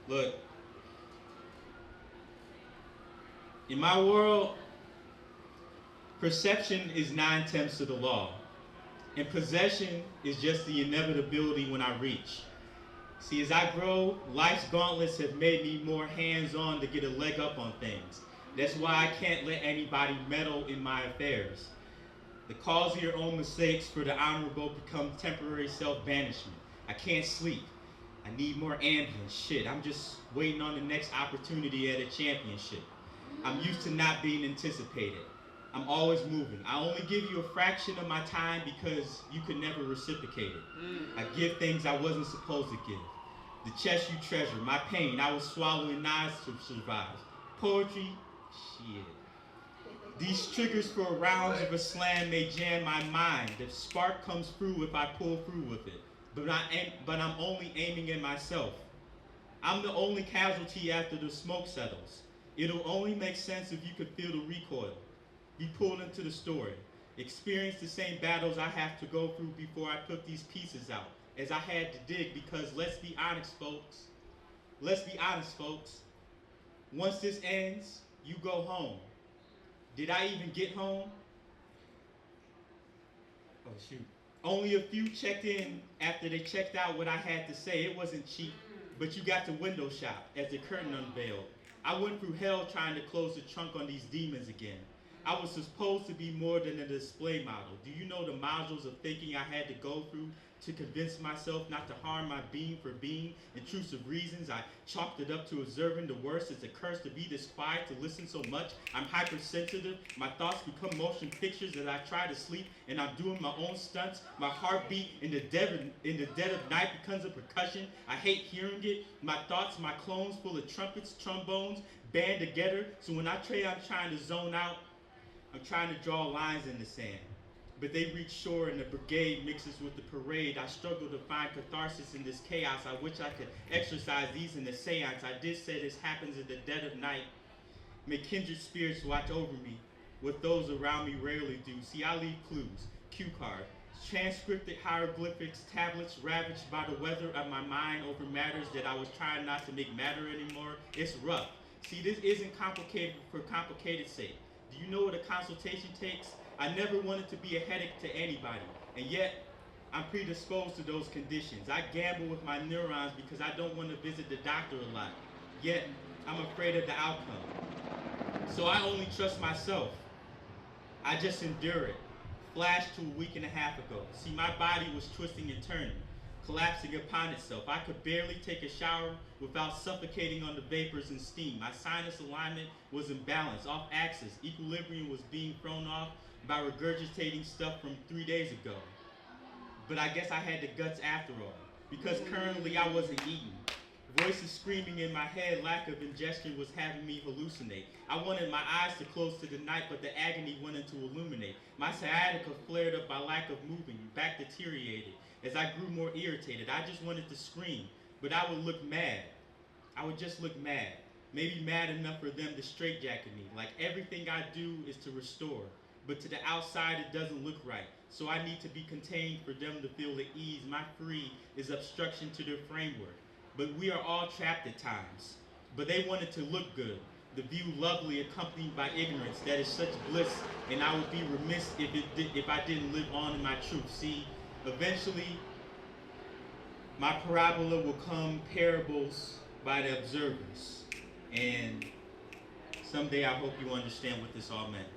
Look, in my world, perception is 9/10 of the law, and possession is just the inevitability when I reach. See, as I grow, life's gauntlets have made me more hands-on to get a leg up on things. That's why I can't let anybody meddle in my affairs. The cause of your own mistakes for the honorable become temporary self-banishment. I can't sleep. I need more ambience. Shit, I'm just waiting on the next opportunity at a championship. I'm used to not being anticipated. I'm always moving. I only give you a fraction of my time because you could never reciprocate it. I give things I wasn't supposed to give. The chest you treasure, my pain, I was swallowing knives to survive. Poetry, shit. These triggers for rounds of a slam may jam my mind. The spark comes through if I pull through with it. But I'm only aiming at myself. I'm the only casualty after the smoke settles. It'll only make sense if you could feel the recoil. Be pulled into the story. Experience the same battles I have to go through before I put these pieces out. As I had to dig because let's be honest, folks. Let's be honest, folks. Once this ends, you go home. Did I even get home? Oh, shoot. Only a few checked in after they checked out what I had to say. It wasn't cheap, but you got to window shop as the curtain unveiled. I went through hell trying to close the trunk on these demons again. I was supposed to be more than a display model. Do you know the modules of thinking I had to go through to convince myself not to harm my being for being intrusive reasons? I chalked it up to observing the worst. It's a curse to be this quiet, to listen so much. I'm hypersensitive. My thoughts become motion pictures as I try to sleep, and I'm doing my own stunts. My heartbeat in the dead of night becomes a percussion. I hate hearing it. My thoughts, my clones full of trumpets, trombones, band together. So when I'm trying to zone out. I'm trying to draw lines in the sand. But they reach shore and the brigade mixes with the parade. I struggle to find catharsis in this chaos. I wish I could exercise these in the seance. I did say this happens in the dead of night. May kindred spirits watch over me. What those around me rarely do. See, I leave clues. Cue card. Transcripted hieroglyphics, tablets ravaged by the weather of my mind over matters that I was trying not to make matter anymore. It's rough. See, this isn't complicated for complicated sake. Do you know what a consultation takes? I never wanted to be a headache to anybody, and yet I'm predisposed to those conditions. I gamble with my neurons because I don't want to visit the doctor a lot, yet I'm afraid of the outcome. So I only trust myself. I just endure it. Flash to a week and a half ago. See, my body was twisting and turning, collapsing upon itself. I could barely take a shower without suffocating on the vapors and steam. My sinus alignment was imbalanced, off axis. Equilibrium was being thrown off by regurgitating stuff from 3 days ago. But I guess I had the guts after all, because currently I wasn't eating. Voices screaming in my head, lack of ingestion was having me hallucinate. I wanted my eyes to close to the night, but the agony wanted to illuminate. My sciatica flared up by lack of moving, back deteriorated. As I grew more irritated, I just wanted to scream, but I would look mad. I would just look mad. Maybe mad enough for them to straitjacket me. Like everything I do is to restore, but to the outside it doesn't look right. So I need to be contained for them to feel at ease. My free is obstruction to their framework. But we are all trapped at times. But they want it to look good. The view lovely accompanied by ignorance. That is such bliss, and I would be remiss if I didn't live on in my truth. See, eventually, my parabola will come parables by the observers. And someday I hope you understand what this all meant.